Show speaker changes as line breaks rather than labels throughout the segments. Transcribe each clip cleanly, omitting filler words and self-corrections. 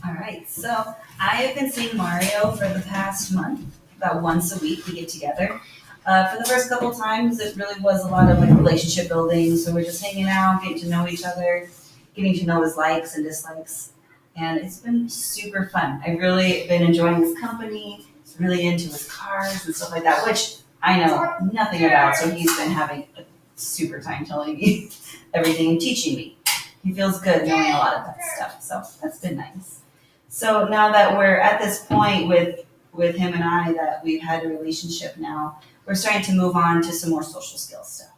All right, so I have been seeing Mario for the past month. About once a week, we get together. For the first couple times, it really was a lot of like relationship building. So we're just hanging out, getting to know each other, getting to know his likes and dislikes, and it's been super fun. I've really been enjoying his company. He's really into his cars and stuff like that, which I know nothing about. So he's been having a super time telling me everything and teaching me. He feels good knowing a lot of that stuff. So that's been nice. So now that we're at this point with him and I that we've had a relationship now, we're starting to move on to some more social skills stuff.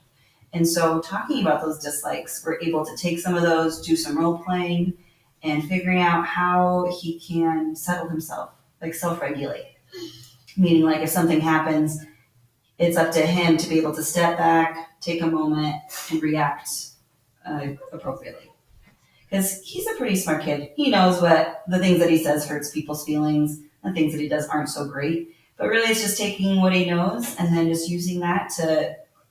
And so talking about those dislikes, we're able to take some of those, do some role playing, and figuring out how he can settle himself, like self-regulate. Meaning like if something happens, it's up to him to be able to step back, take a moment, and react appropriately. Because he's a pretty smart kid. He knows what the things that he says hurts people's feelings, and things that he does aren't so great. But really, it's just taking what he knows and then just using that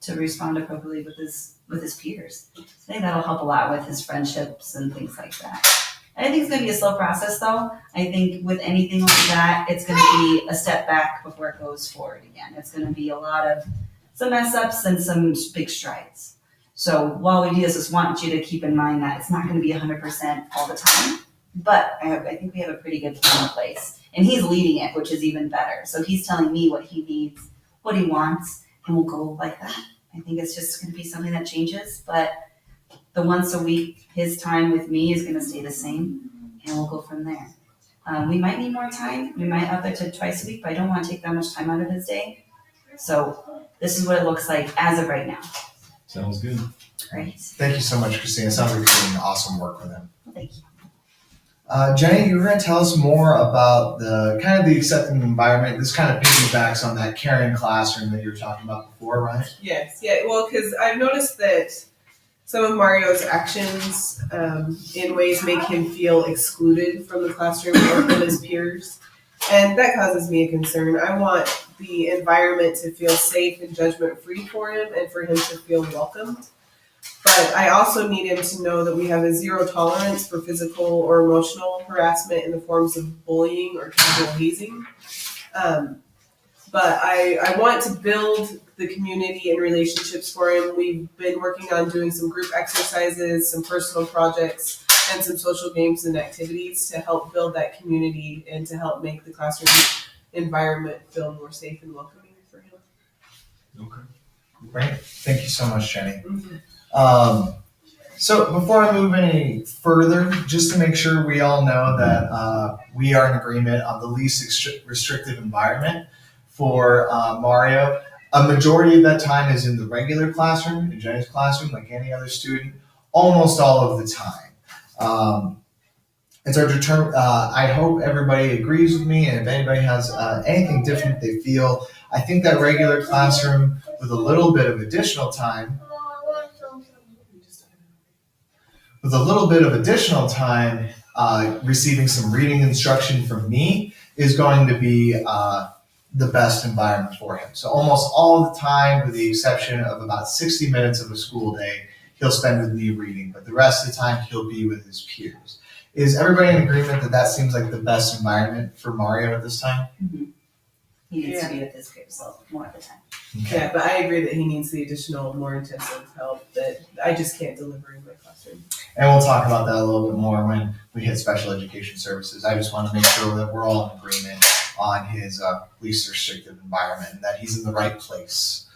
to respond appropriately with his peers. So I think that'll help a lot with his friendships and things like that. And I think it's going to be a slow process, though. I think with anything like that, it's going to be a step back before it goes forward again. It's going to be a lot of some mess ups and some big strides. So while we do this, just want you to keep in mind that it's not going to be 100% all the time, but I think we have a pretty good plan in place. And he's leading it, which is even better. So he's telling me what he needs, what he wants, and we'll go like that. I think it's just going to be something that changes, but the once a week, his time with me is going to stay the same, and we'll go from there. We might need more time. We might up it to twice a week, but I don't want to take that much time out of his day. So this is what it looks like as of right now.
Sounds good.
Great.
Thank you so much, Christina. It sounds like you're doing awesome work with him.
Well, thank you.
Jenny, you were going to tell us more about the accepting environment. This kind of piggybacks on that caring classroom that you were talking about before, right?
Yes, yeah. Well, because I've noticed that some of Mario's actions in ways make him feel excluded from the classroom or from his peers. And that causes me a concern. I want the environment to feel safe and judgment-free for him and for him to feel welcomed. But I also need him to know that we have a zero tolerance for physical or emotional harassment in the forms of bullying or casual hazing. But I want to build the community and relationships for him. We've been working on doing some group exercises, some personal projects, and some social games and activities to help build that community and to help make the classroom environment feel more safe and welcoming for him.
Okay.
Great. Thank you so much, Jenny.
Mm-hmm.
So before I move any further, just to make sure we all know that we are in agreement on the least restrictive environment for Mario. A majority of that time is in the regular classroom, in Jenny's classroom, like any other student, almost all of the time. It's our I hope everybody agrees with me, and if anybody has anything different they feel, I think that regular classroom with a little bit of additional time, receiving some reading instruction from me is going to be the best environment for him. So almost all the time, with the exception of about 60 minutes of a school day, he'll spend with me reading, but the rest of the time he'll be with his peers. Is everybody in agreement that that seems like the best environment for Mario at this time?
Mm-hmm. He needs to be with his peers more of the time.
Okay.
Yeah, but I agree that he needs the additional, more intensive help that I just can't deliver in my classroom.
And we'll talk about that a little bit more when we hit special education services. I just want to make sure that we're all in agreement on his least restrictive environment and that he's in the right place.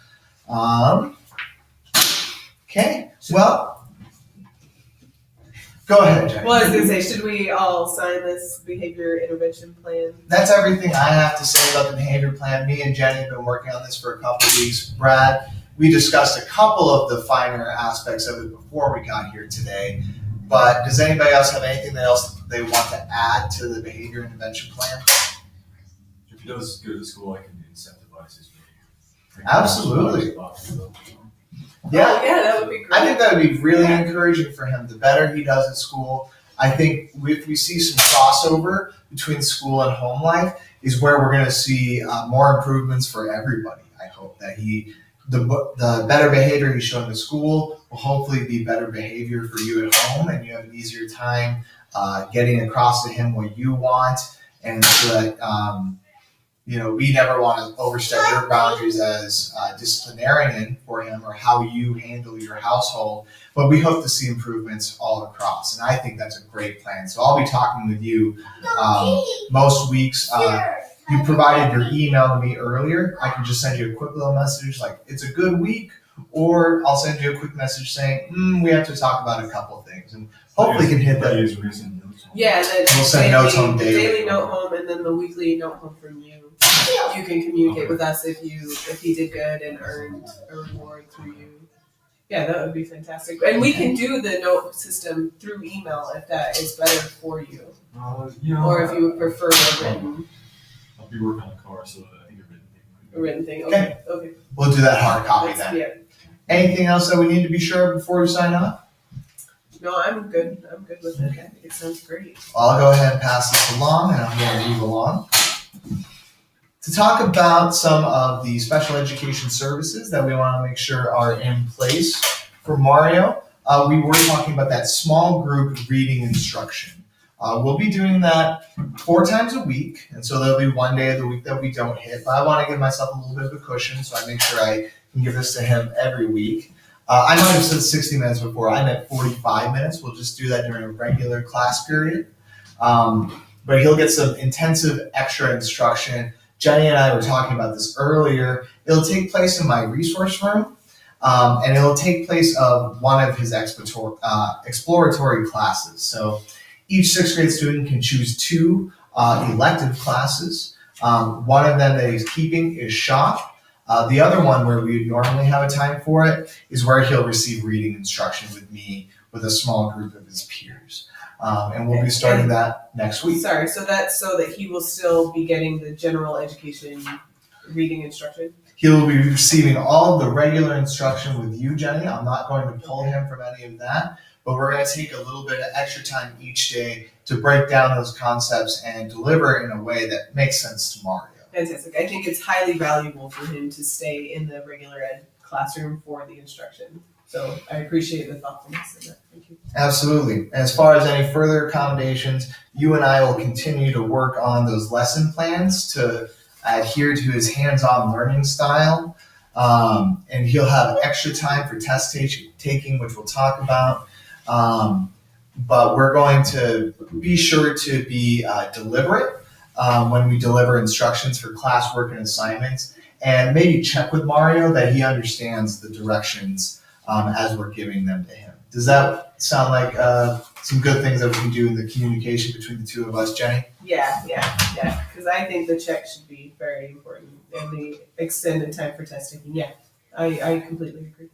Okay, well, go ahead, Jenny.
Well, I was going to say, should we all sign this behavior intervention plan?
That's everything I have to say about the behavior plan. Me and Jenny have been working on this for a couple of weeks. Brad, we discussed a couple of the finer aspects of it before we got here today. But does anybody else have anything else they want to add to the behavior intervention plan?
If he does go to school, I can incentivize his behavior.
Absolutely.
Yeah, that would be great.
I think that would be really encouraging for him. The better he does at school, I think if we see some crossover between school and home life is where we're going to see more improvements for everybody. I hope that the better behavior he's showing at school will hopefully be better behavior for you at home, and you have an easier time getting across to him what you want, and so that we never want to overstep your boundaries as disciplinarian for him or how you handle your household. But we hope to see improvements all across, and I think that's a great plan. So I'll be talking with you most weeks. You provided your email to me earlier. I can just send you a quick little message like it's a good week, or I'll send you a quick message saying we have to talk about a couple of things, and hopefully can hit that.
Yeah,
We'll send notes home daily.
Daily note home, and then the weekly note home from you. You can communicate with us if he did good and earned a reward through you. Yeah, that would be fantastic. And we can do the note system through email if that is better for you, or if you would prefer a written.
I'll be working on the car, so I think
A written thing. Okay.
We'll do that hard copy then.
Yeah.
Anything else that we need to be sure of before we sign off?
No, I'm good. I'm good with it. I think it sounds great.
Well, I'll go ahead and pass this along, and I'm going to move along to talk about some of the special education services that we want to make sure are in place for Mario. We were talking about that small group reading instruction. We'll be doing that 4 times a week, and so there'll be one day of the week that we don't hit, but I want to give myself a little bit of a cushion, so I make sure I can give this to him every week. I might have said 60 minutes before. I meant 45 minutes. We'll just do that during a regular class period. But he'll get some intensive extra instruction. Jenny and I were talking about this earlier. It'll take place in my resource room, and it'll take place of one of his exploratory classes. So each 6th grade student can choose 2 elective classes. One of them that he's keeping is shop. The other one where we normally have a time for it is where he'll receive reading instruction with me with a small group of his peers. And we'll be starting that next week.
Sorry, so that's so that he will still be getting the general education reading instruction?
He will be receiving all of the regular instruction with you, Jenny. I'm not going to pull him from any of that, but we're going to take a little bit of extra time each day to break down those concepts and deliver in a way that makes sense to Mario.
Fantastic. I think it's highly valuable for him to stay in the regular ed classroom for the instruction. So I appreciate the thoughtfulness in that. Thank you.
Absolutely. As far as any further accommodations, you and I will continue to work on those lesson plans to adhere to his hands-on learning style. And he'll have extra time for test taking, which we'll talk about. But we're going to be sure to be deliberate when we deliver instructions for classwork and assignments, and maybe check with Mario that he understands the directions as we're giving them to him. Does that sound like some good things that we can do in the communication between the 2 of us, Jenny?
Yeah. Because I think the check should be very important, and the extended time for testing. Yeah, I completely agree.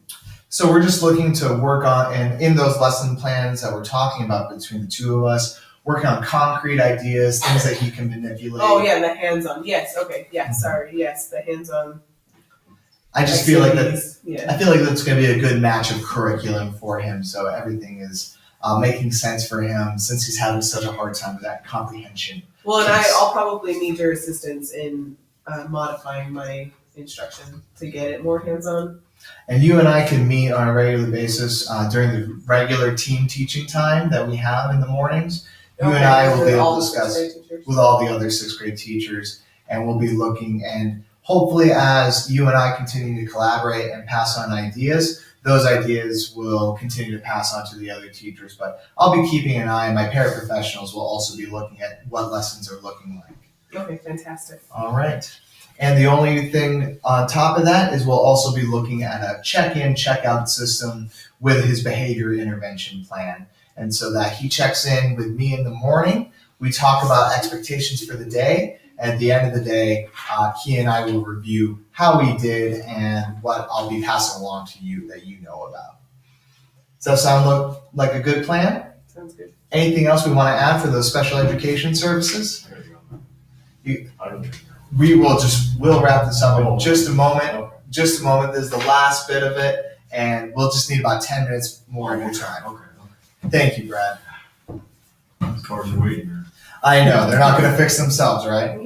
So we're just looking to work on, and in those lesson plans that we're talking about between the 2 of us, working on concrete ideas, things that he can manipulate.
Oh yeah, the hands-on. Yes. Okay. Yeah. Sorry. Yes, the hands-on.
I just feel like
activities. Yeah.
I feel like that's going to be a good match of curriculum for him, so everything is making sense for him since he's having such a hard time with that comprehension.
Well, and I'll probably need your assistance in modifying my instruction to get it more hands-on.
And you and I can meet on a regular basis during the regular team teaching time that we have in the mornings. You and I will be able to discuss with all the other 6th grade teachers, and we'll be looking, and hopefully as you and I continue to collaborate and pass on ideas, those ideas will continue to pass on to the other teachers. But I'll be keeping an eye, and my paraprofessionals will also be looking at what lessons are looking like.
Okay, fantastic.
All right. And the only thing on top of that is we'll also be looking at a check-in, check-out system with his behavior intervention plan. And so that he checks in with me in the morning, we talk about expectations for the day. At the end of the day, he and I will review how we did and what I'll be passing along to you that you know about. Does that sound like a good plan?
Sounds good.
Anything else we want to add for those special education services? We'll wrap this up in just a moment. Just a moment. This is the last bit of it, and we'll just need about 10 minutes more of your time.
Okay.
Thank you, Brad.
The cars are waiting.
I know, they're not going to fix themselves, right?